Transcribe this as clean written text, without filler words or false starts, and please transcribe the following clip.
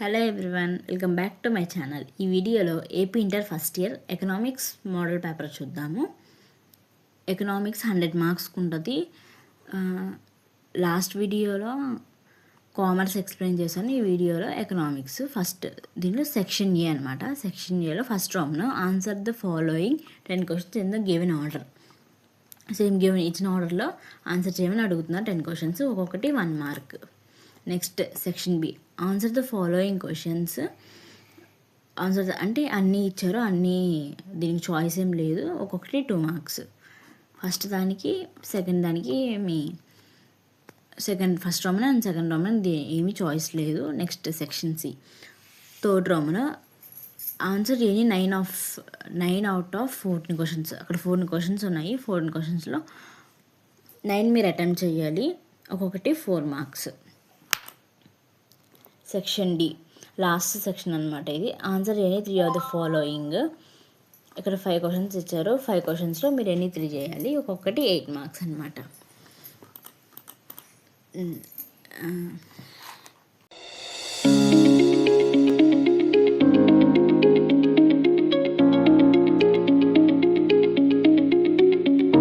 Hello everyone, welcome back to my channel. ఈ వీడియోలో AP inter first year economics model paper చూద్దాము. Economics 100 మార్క్స్కి ఉంటుంది. లాస్ట్ వీడియోలో కామర్స్ ఎక్స్ప్లెయిన్ చేశాను. ఈ వీడియోలో ఎకనామిక్స్ ఫస్ట్ దీనిలో సెక్షన్ ఏ అనమాట. సెక్షన్ ఏలో ఫస్ట్ రామ్ను answer the following 10 questions in the given order. Same given ఇచ్చిన ఆర్డర్లో ఆన్సర్ చేయమని అడుగుతున్నారు. 10 క్వశ్చన్స్, ఒక్కొక్కటి 1 mark. Next section B, answer the following questions. Answer అంటే అన్నీ ఇచ్చారు, అన్నీ దీనికి చాయిస్ ఏం లేదు, ఒక్కొక్కటి 2 మార్క్స్. ఫస్ట్ దానికి సెకండ్ దానికి ఫస్ట్ రామ్న అండ్ సెకండ్ రామ్న ఏమీ చాయిస్ లేదు. నెక్స్ట్ సెక్షన్ సి, థర్డ్ రామ్న ఆన్సర్ చేయని 9 అవుట్ ఆఫ్ 14 క్వశ్చన్స్. అక్కడ 14 క్వశ్చన్స్ ఉన్నాయి. 14 క్వశ్చన్స్లో 9 మీరు అటెంప్ట్ చేయాలి, ఒక్కొక్కటి 4 marks. Section D, last section అనమాట ఇది. Answer any 3 of the following. ఇక్కడ 5 క్వశ్చన్స్ ఇచ్చారు. 5 క్వశ్చన్స్లో మీరు ఎనీ 3 చేయాలి, ఒక్కొక్కటి 8 మార్క్స్ అనమాట.